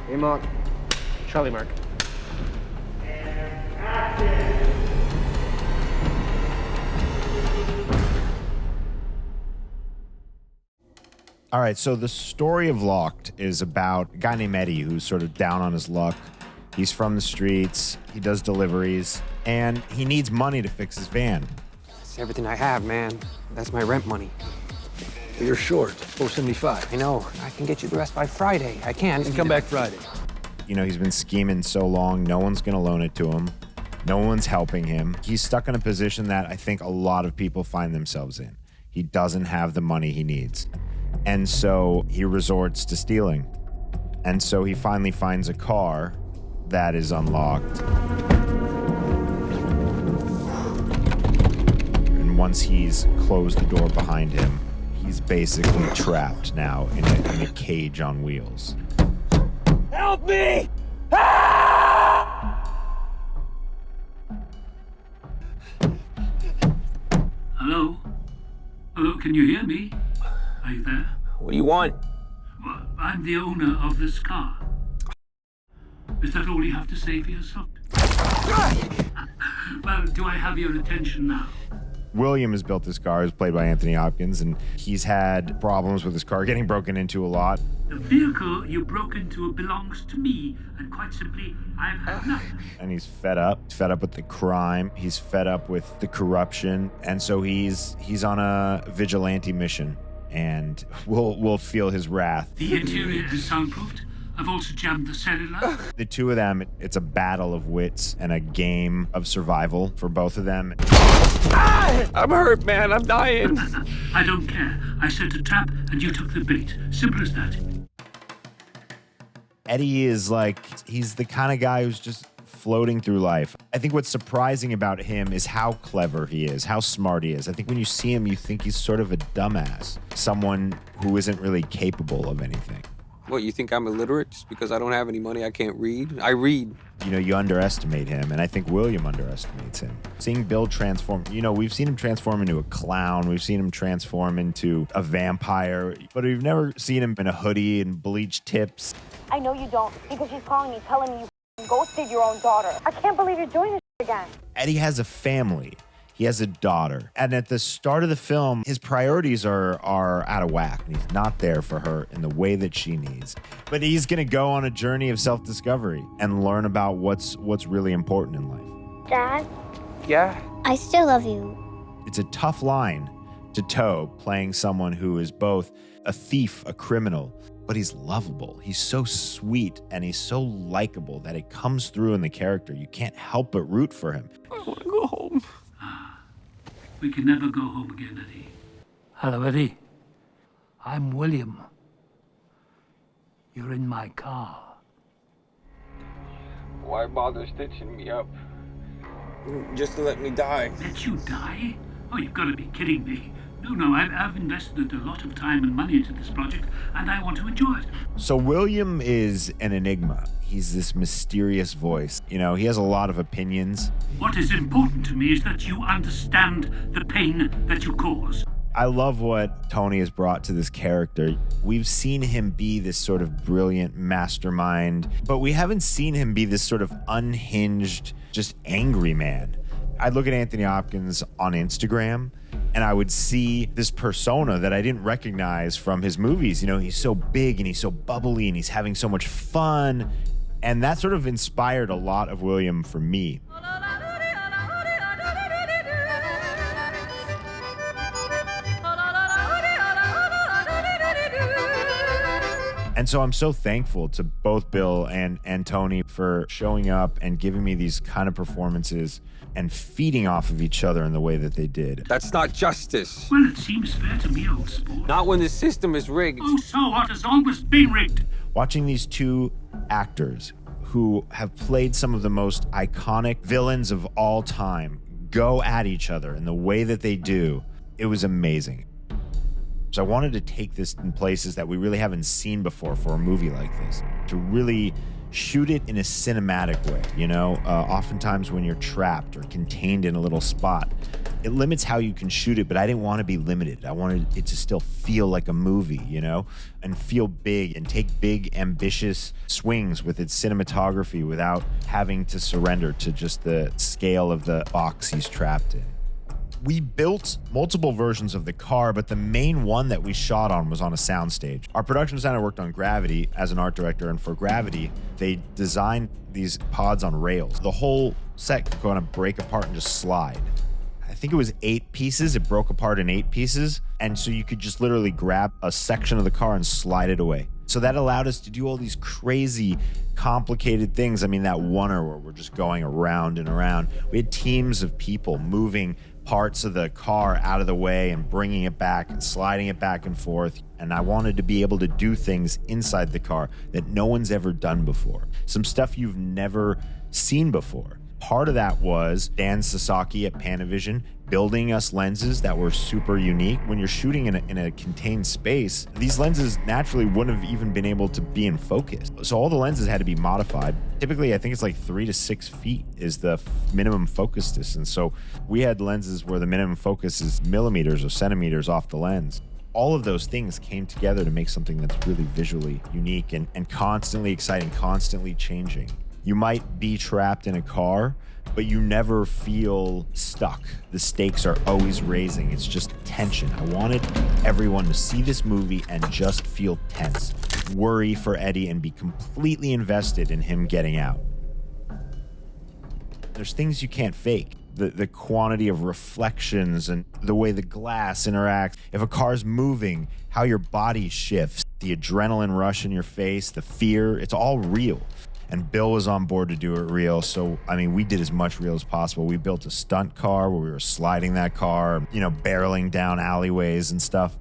A Mark. Charlie Mark. All right, so the story of Locked is about a guy named Eddie who's sort of down on his luck. He's from the streets, he does deliveries, and he needs money to fix his van. It's everything I have, man. That's my rent money. You're short, $475. I know. I can get you the rest by Friday. I can. And come back Friday. You know, he's been scheming so long, no one's gonna loan it to him. No one's helping him. He's stuck in a position that I think a lot of people find themselves in. He doesn't have the money he needs. And so he resorts to stealing. And so he finally finds a car that is unlocked. And once he's closed the door behind him, he's basically trapped now in a cage on wheels. Help me! Hello? Hello, can you hear me? Are you there? What do you want? Well, I'm the owner of this car. Is that all you have to say for yourself? Well, do I have your attention now? William has built this car, who's played by Anthony Hopkins, and he's had problems with his car getting broken into a lot. The vehicle you broke into belongs to me, and quite simply, I've had enough. And he's fed up with the crime. He's fed up with the corruption. And so he's on a vigilante mission, and we'll feel his wrath. The interior is soundproofed. I've also jammed the cellular. The two of them, it's a battle of wits and a game of survival for both of them. I'm hurt, man. I'm dying. I don't care. I set a trap, and you took the bait. Simple as that. Eddie is he's the kind of guy who's just floating through life. I think what's surprising about him is how clever he is, how smart he is. I think when you see him, you think he's sort of a dumbass, someone who isn't really capable of anything. What, you think I'm illiterate just because I don't have any money? I can't read? I read. You know, you underestimate him, and I think William underestimates him. Seeing Bill transform, you know, we've seen him transform into a clown, we've seen him transform into a vampire, but we've never seen him in a hoodie and bleached tips. I know you don't, because she's calling me, telling me you ghosted your own daughter. I can't believe you're doing this again. Eddie has a family. He has a daughter. And at the start of the film, his priorities are out of whack. And he's not there for her in the way that she needs. But he's going to go on a journey of self-discovery and learn about what's really important in life. Dad? Yeah? I still love you. It's a tough line to toe, playing someone who is both a thief, a criminal, but he's lovable. He's so sweet and he's so likable that it comes through in the character. You can't help but root for him. I want to go home. We can never go home again, Eddie. Hello, Eddie. I'm William. You're in my car. Why bother stitching me up? Just to let me die. Let you die? Oh, you've got to be kidding me. No, I've invested a lot of time and money into this project, and I want to enjoy it. So William is an enigma. He's this mysterious voice. You know, he has a lot of opinions. What is important to me is that you understand the pain that you cause. I love what Tony has brought to this character. We've seen him be this sort of brilliant mastermind, but we haven't seen him be this sort of unhinged, just angry man. I'd look at Anthony Hopkins on Instagram, and I would see this persona that I didn't recognize from his movies. You know, he's so big and he's so bubbly and he's having so much fun. And that sort of inspired a lot of William for me. And so I'm so thankful to both Bill and Tony for showing up and giving me these kind of performances and feeding off of each other in the way that they did. That's not justice. Well, it seems fair to me, old sport. Not when the system is rigged. Oh, so what has always been rigged? Watching these two actors who have played some of the most iconic villains of all time go at each other in the way that they do, it was amazing. So I wanted to take this in places that we really haven't seen before for a movie like this, to really shoot it in a cinematic way. You know, oftentimes when you're trapped or contained in a little spot, It limits how you can shoot it, but I didn't want to be limited. I wanted it to still feel like a movie, you know, and feel big and take big, ambitious swings with its cinematography without having to surrender to just the scale of the box he's trapped in. We built multiple versions of the car, but the main one that we shot on was on a soundstage. Our production designer worked on Gravity as an art director, and for Gravity, they designed these pods on rails. The whole set could kind of break apart and just slide. I think it was 8 pieces. It broke apart in 8 pieces. And so you could just literally grab a section of the car and slide it away. So that allowed us to do all these crazy, complicated things. I mean, that oneer where we're just going around and around. We had teams of people moving parts of the car out of the way and bringing it back and sliding it back and forth. And I wanted to be able to do things inside the car that no one's ever done before. Some stuff you've never seen before. Part of that was Dan Sasaki at Panavision building us lenses that were super unique. When you're shooting in a contained space, these lenses naturally wouldn't have even been able to be in focus. So all the lenses had to be modified. Typically, I think it's like 3 to 6 feet is the minimum focus distance. So we had lenses where the minimum focus is millimeters or centimeters off the lens. All of those things came together to make something that's really visually unique and constantly exciting, constantly changing. You might be trapped in a car, but you never feel stuck. The stakes are always raising. It's just tension. I wanted everyone to see this movie and just feel tense, worry for Eddie, and be completely invested in him getting out. There's things you can't fake. The quantity of reflections and the way the glass interacts. If a car's moving, how your body shifts, the adrenaline rush in your face, the fear, it's all real. And Bill was on board to do it real. So, I mean, we did as much real as possible. We built a stunt car where we were sliding that car, you know, barreling down alleyways and stuff.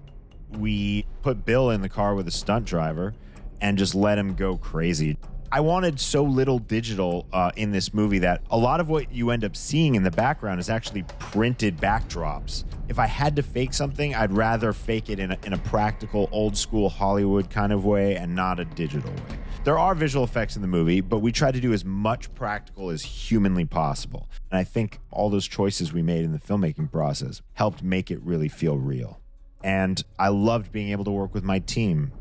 We put Bill in the car with a stunt driver and just let him go crazy. I wanted so little digital in this movie that a lot of what you end up seeing in the background is actually printed backdrops. If I had to fake something, I'd rather fake it in a practical, old school Hollywood kind of way and not a digital way. There are visual effects in the movie, but we tried to do as much practical as humanly possible. And I think all those choices we made in the filmmaking process helped make it really feel real. And I loved being able to work with my team.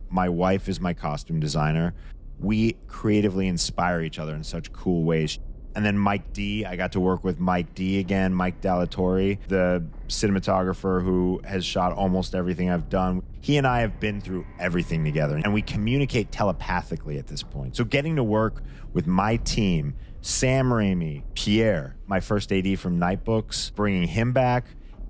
My wife is my costume designer. We creatively inspire each other in such cool ways. And then Mike D, I got to work with Mike D again, Mike Dallatorre, the cinematographer who has shot almost everything I've done. He and I have been through everything together, and we communicate telepathically at this point. So getting to work with my team, Sam Raimi, Pierre, my first AD from Nightbooks, bringing him back,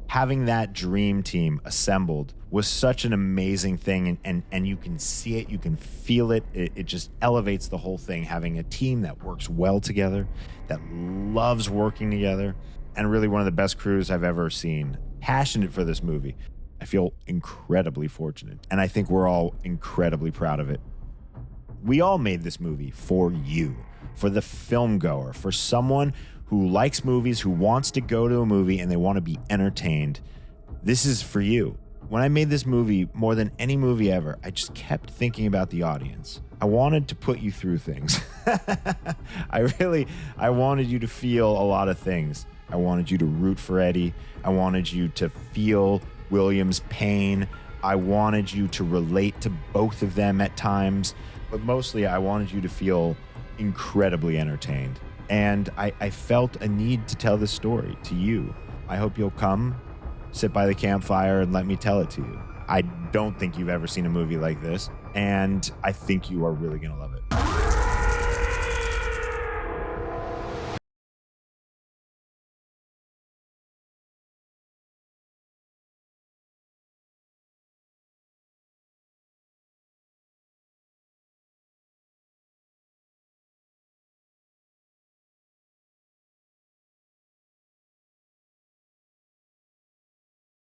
having that dream team assembled was such an amazing thing, and you can see it, you can feel it. It just elevates the whole thing, having a team that works well together, that loves working together, and really one of the best crews I've ever seen. Passionate for this movie. I feel incredibly fortunate, and I think we're all incredibly proud of it. We all made this movie for you, for the film goer, for someone who likes movies, who wants to go to a movie and they want to be entertained. This is for you. When I made this movie, more than any movie ever, I just kept thinking about the audience. I wanted to put you through things. I wanted you to feel a lot of things. I wanted you to root for Eddie. I wanted you to feel William's pain. I wanted you to relate to both of them at times. But mostly, I wanted you to feel incredibly entertained. And I felt a need to tell this story to you. I hope you'll come, sit by the campfire, and let me tell it to you. I don't think you've ever seen a movie like this, and I think you are really going to love it.